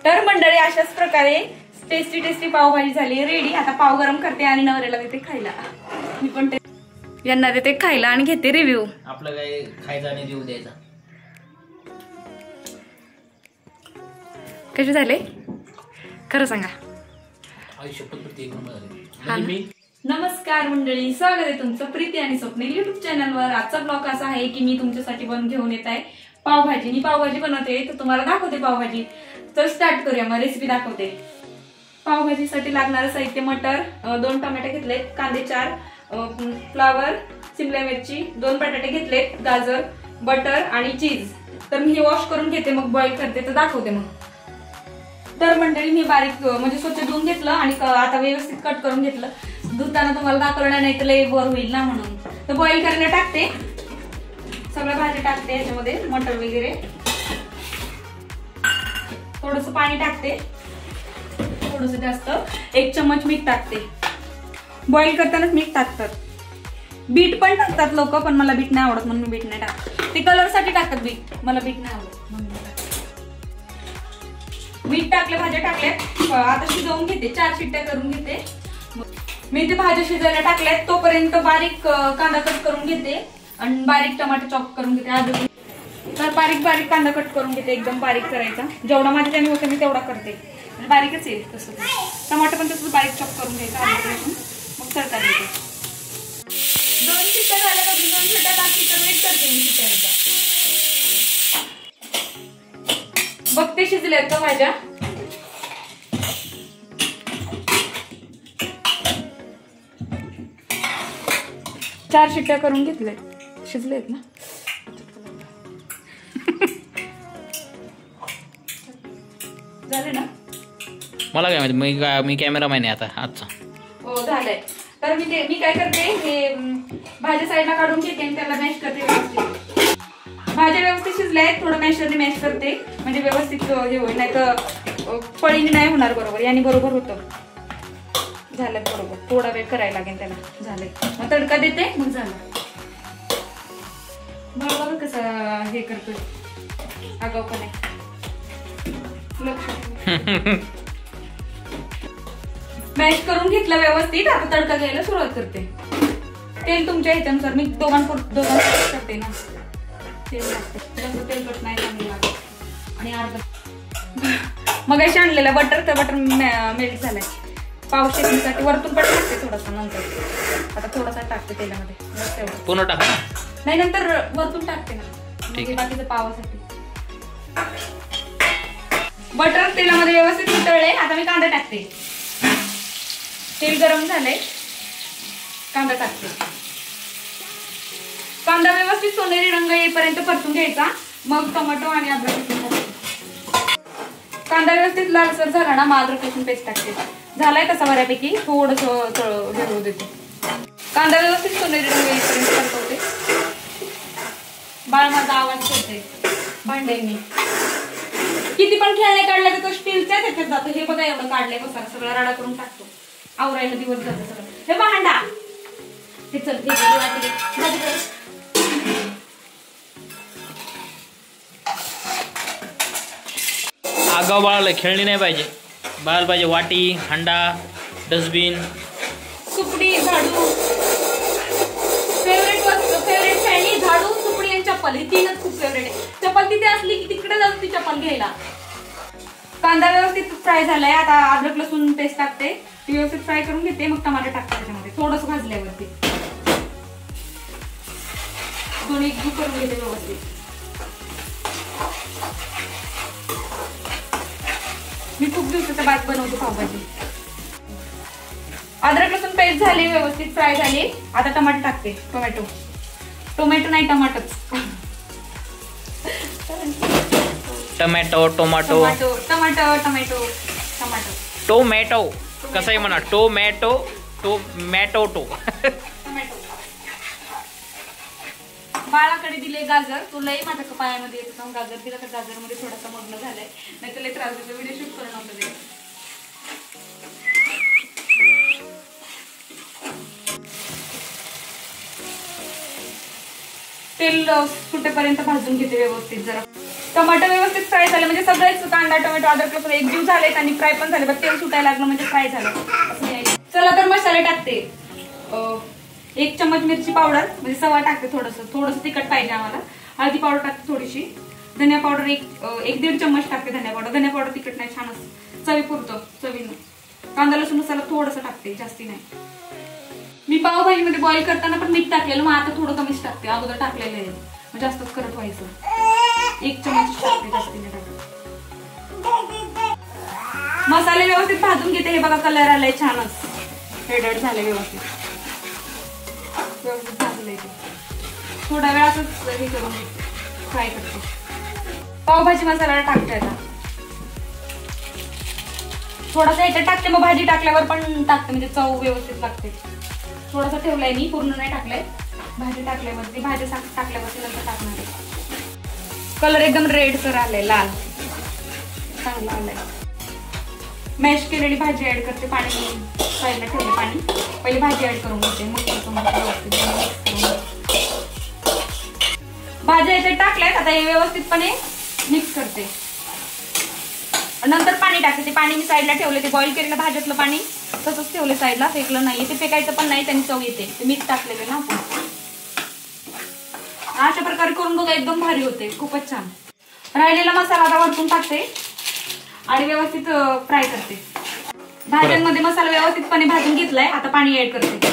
तर मंडळी अशाच प्रकारे टेस्टी टेस्टी पावभाजी झाली रेडी। आता पाव गरम करते आणि नवऱ्याला देते खायला। मी पण यांना देते खायला आणि घेते रिव्ह्यू। आपलं काय खायचा आणि रिव्ह्यू द्यायचा। कसे झाले खरं सांगा। नमस्कार मंडळी, स्वागत आहे तुमचं प्रीती आणि स्वप्नील युट्यूब चॅनलवर। आजचा ब्लॉग असा आहे की मी तुमच्यासाठी घेऊन येत आहे पावभाजी। मी पावभाजी बनवते तर तुम्हाला दाखवते पावभाजी। तर स्टार्ट करूया, मग रेसिपी दाखवते। पावभाजीसाठी लागणारं साहित्य मटर, 2 टोमॅटो घेतले, कांदे 4, फ्लावर, शिमला मिरची, 2 बटाटे घेतले, गाजर, बटर आणि चीज। तर मी हे वॉश करून घेते, मग बॉईल करते तर दाखवते मग। तर मंडळी मी बारीक म्हणजे स्वच्छ धुवून घेतलं आणि आता व्यवस्थित कट करून घेतलं। धुताना तुम्हाला दाखवणार नाही तर लय बोर होईल ना, म्हणून तर बॉईल करायला टाकते। सगळ्या भाज्या टाकते याच्यामध्ये, मटर वगैरे, थोडस पाणी टाकते, थोडस जास्त, 1 चम्मच मीठ टाकते। बॉईल करतानाच मीठ टाकतात, बीट पण टाकतात लोक, पण मला बीट नाही आवडत म्हणून मी बीट नाही टाकत। ते कलर साठी टाकतात बीट, मला बीट नाही आवडत म्हणून मीठ टाकले, भाज्या टाकल्या। आता शिजवून घेते, 4 शिट्ट्या करून घेते। मी ते भाज्या शिजायला टाकल्यात तोपर्यंत बारीक कांदा कट करून घेते आणि बारीक टमाटर चॉप करून घेते। तर बारीक कांदा कट करून घेते, एकदम बारीक करायचा, जेवढा माझ्या त्याने होतं मी तेवढा करते, बारीकच येईल तसं। टमाटर पण तसं बारीक चॉप करून घ्यायचा, मग तडका देते। 2 शिट्ट्या झाल्या का 2 शिट्ट्या बाकी तर वेट करते मी शिट्ट्यांचा, बघते शिजल्यात का भाज्या। चार शिट्ट्या करून घेतले, शिजलेत ना। झाले ना, मला काय माहिती, मी कॅमेरामॅन आहे आता आजचा। हो झालंय। तर मी काय करते, हे भाज्या साईडला काढून घेते आणि त्याला मॅश करते व्यवस्थित। भाज्या व्यवस्थित शिजल्यात, थोडं मॅशरने मॅश करते म्हणजे व्यवस्थित हे होईल, नाही तर पळीने नाही होणार बरोबर, याने बरोबर होतं। झालं बरोबर, थोडा वेळ करायला लागेल त्याला। झालंय, मग तडका देते, मग झालं। बरोबर कसं हे करतोय, आगाऊ पण आहे, मॅश करून घेतलं व्यवस्थित। आता तडका द्यायला सुरुवात करते। तेल तुमच्या ह्याच्यानुसार, मी दोघांकडे करते ना, तेल टाकते, तेलकट नाही चांगलं लागत। आणि अर्धा मग अशी आणलेलं बटर, तर बटर मेल्ट झालंय पाव शेकण्यासाठी, वरतून पण टाकते थोडासा, नंतर आता थोडासा टाकते तेलामध्ये, पूर्ण टाक नाही नंतर वरतून टाकते ना बाकीचं पावासाठी। बटर तेलामध्ये व्यवस्थित उतरले, आता मी कांदा टाकते। तेल गरम झालंय, कांदा टाकते। कांदा व्यवस्थित सोनेरी रंग येईपर्यंत परतून घ्यायचा, मग टोमॅटो आणि अद्रक लसूण टाकते। कांदा व्यवस्थित लालसर झाला ना, मग अद्रक लसूण पेस्ट टाकते। झालाय तसा बऱ्यापैकी, थोडस घेऊ देते। कांदा व्यवस्थित सोनेरी रंग येईपर्यंत परतवते। बाळ माझा आवाज करते भांड्यांनी, किती पण खेळणे काढला तर तो स्टीलच्या त्याच्यात जातो। हे बघा एवढं काढलंय, बसा सगळं राडा करून टाकतो, आवरायला दिवस जातो सगळं। हे भांडा हे चल, आगाव बाळाला खेळणी नाही पाहिजे, बाळाला पाहिजे वाटी, हांडा, डस्टबिन, सुपडी, झाडू, फेवरेट वस्तू, फेवरेट खेळणी, झाडू, सुपडी आणि चप्पल, ही 3च खूप फेवरेट आहे। चप्पल तिथे असली की तिकडे जाऊ ती चप्पल घ्यायला। कांदा व्यवस्थित फ्राय झालाय, आता अद्रक लसूण पेस्ट टाकते, ती व्यवस्थित फ्राय करून घेते, मग टमाटर टाकते त्याच्यामध्ये थोडंसं भाजल्यावरती, दोन्ही एकजीव करून घेते व्यवस्थित। मी खूप दिवसाच्या बाद बनवतो पावभाजी। अद्रक लसूण पेस्ट झाली, व्यवस्थित फ्राय झाली, आता टमाटर टाकते। टोमॅटो नाही, टमाटोच, tomato tomato tomato tomato tomato tomato कसं आहे म्हणा, टोमॅटो टोमॅटो टोमॅटो। बाळाकडे दिले गाजर, तुलाही माझ्या पायामध्ये येत होता गाजर दिला, तर गाजर मध्ये थोडासा मग्न झालाय, नाही तर लय त्रास देतो, व्हिडिओ शूट करून नव्हतं। तेल सुटेपर्यंत भाजून घेते व्यवस्थित जरा। टमाटर व्यवस्थित फ्राय झाले म्हणजे सगळेच कांदा टोमॅटो अद्रक लसूण एक जीव झालेत आणि फ्राय पण झाले. तेल सुटायला लागलं म्हणजे फ्राय झालं. चला तर मसाले टाकते. 1 चम्मच मिरची पावडर म्हणजे सवा टाकते. थोडस तिखट पाहिजे आम्हाला. हळदी पावडर टाकते थोडीशी. धनिया पावडर 1-1.5 चम्मच टाकते. धनिया पावडर तिखट नाही, छानच चवीपुरतं चवीनं. कांदा लसूण मसाला थोडासा टाकते, जास्ती नाही. मी पावभाजीमध्ये बॉईल करताना पण मीठ टाकलेलं, मग आता थोडं कमीच टाकते. अगोदर टाकलेलं आहे, जास्तच करत व्हायचं. 1 चम्मच टाकते, जास्ती नाही टाकते. मसाले व्यवस्थित भाजून घेते. हे बघा कलर आलाय छानच, रेड झाले व्यवस्थित भाजलंय. थोडा वेळ असंच हे करून फ्राय करते. पावभाजी मसाला टाकते आता. थोडासा याच्यात टाकते, मग भाजी टाकल्यावर पण टाकते म्हणजे चव व्यवस्थित लागते. थोडासा ठेवलाय मी, पूर्ण नाही टाकलाय. भाजी टाकल्यावरती टाकल्यावरती नंतर टाकणार आहे. कलर एकदम रेड सर आलाय, लाल चांगला आलाय. मॅश केलेली भाजी ऍड करते. पाणी साईडला ठेवले पाणी. पहिले भाजी ऍड करून घेते, मग भाज्या याच्यात टाकल्यात. आता हे व्यवस्थितपणे मिक्स करते. नंतर पाणी टाकते. ते पाणी मी साईडला ठेवले. ते बॉईल केलेलं भाज्यातलं पाणी तसंच ठेवले साईडला, फेकलं नाही. ते फेकायचं पण नाही, त्यांनी चव येते. ते मीठ टाकलेलं ना आपण. अशा प्रकारे करून बघा, एकदम भारी होते, खूपच छान. राहिलेला मसाला आता वरतून टाकते आणि व्यवस्थित फ्राय करते. भाज्यांमध्ये मसाला व्यवस्थितपणे भाजून घेतलाय. आता पाणी ऍड करते.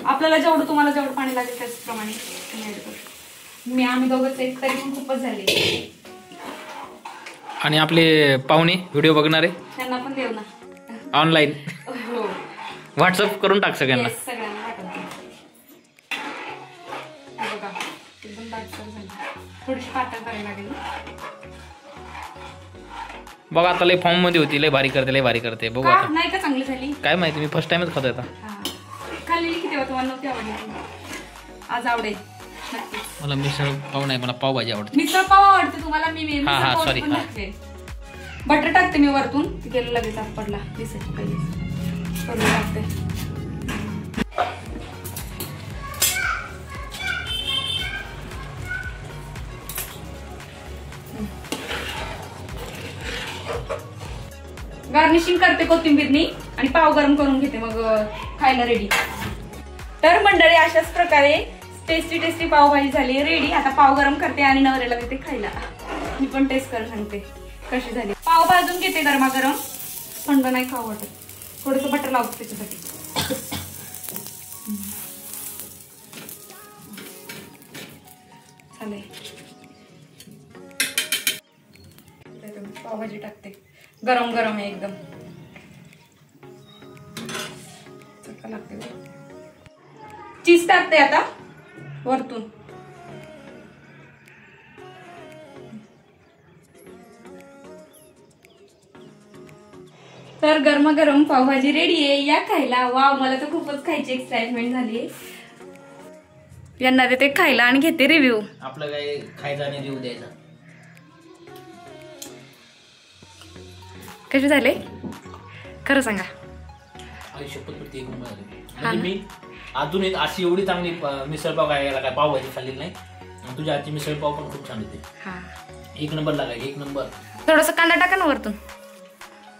आपल्याला तुम्हाला जेवढं पाणी लागेल त्याचप्रमाणे ऍड करते. आम्ही दोघंच एक, तरी पण खूपच झाले. आणि आपले पाहुणे व्हिडिओ बघणारे त्यांना पण देऊ ना ऑनलाईन. व्हॉट्सअप करून टाक सगळ्यांना. सगळ्यांना बघा एकदम दाटसर झाली. थोडीशी पातळ करायला लागेल. बघा आता लय फॉर्म मध्ये होती. लय भारी करते बघू आता. नाही का चांगली झाली काय माहिती, मी फर्स्ट टाइमच खातोय आता. खाल्लेली किती वेळा तुम्हाला नव्हती आवडली, आज आवडेल. मला मिसळ पाव नाही, मला पावभाजी आवडते. मिसळ पाव आवडते तुम्हाला. मी सॉरी बटर टाकते मी वरतून. गेलं लगेच आत पडला दिसत पहिले टाकते. गार्निशिंग करते कोथिंबीरनी आणि पाव गरम करून घेते, मग खायला रेडी. तर मंडळी अशाच प्रकारे टेस्टी पावभाजी झाली रेडी. आता पाव गरम करते आणि नवऱ्याला देते खायला. मी पण टेस्ट करून सांगते कशी झाली. पाव भाजून घेते गरमागरम. थंड नाही खाऊ वाटत. थोडस बटर लावते त्याच्यासाठी. चालेल. पावभाजी टाकते. गरम आहे एकदम. चटका लागते. चीज टाकते आता वरतून. तर गरमागरम पावभाजी रेडी आहे, या खायला. वाव, मला तर खूपच खायची एक्साइटमेंट झाली. यांना देते खायला आणि घेते रिव्ह्यू. आपलं काय खायचं आणि रिव्ह्यू द्यायचा. कसे झाले खरं सांगा. आयुष्यपत एक म्हणजे मी अजून अशी एवढी चांगली मिसळपाव काय पावभाजी खाल्ली नाही. तुझ्या आजची मिसळपाव पण खूप छान होते. 1 नंबर लागायची, 1 नंबर. थोडस कांदा टाका ना वरतून.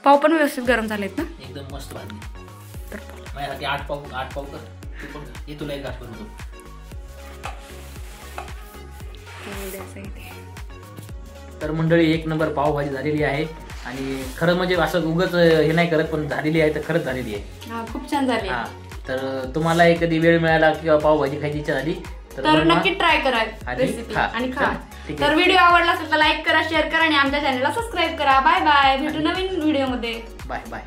पाव पण व्यवस्थित गरम झालेत ना, एकदम मस्त भाजली. माझ्यासाठी 8 पाव कर. तू पण ये, तुला एक घास बनवतो. तर मंडळी 1 नंबर पावभाजी झालेली आहे. आणि खरं म्हणजे असं उगाच हे नाही करत, पण झालेली आहे तर खरंच झालेली आहे. खूप छान झाली. तर तुम्हाला कधी वेळ मिळाला किंवा पावभाजी खायची इच्छा झाली तर नक्की ट्राय करा रेसिपी आणि खा. तर व्हिडिओ आवडला असेल तर लाईक करा, शेअर करा आणि आमच्या चॅनलला सबस्क्राईब करा. Bye bye. भेटू नवीन व्हिडिओ मध्ये. Bye bye.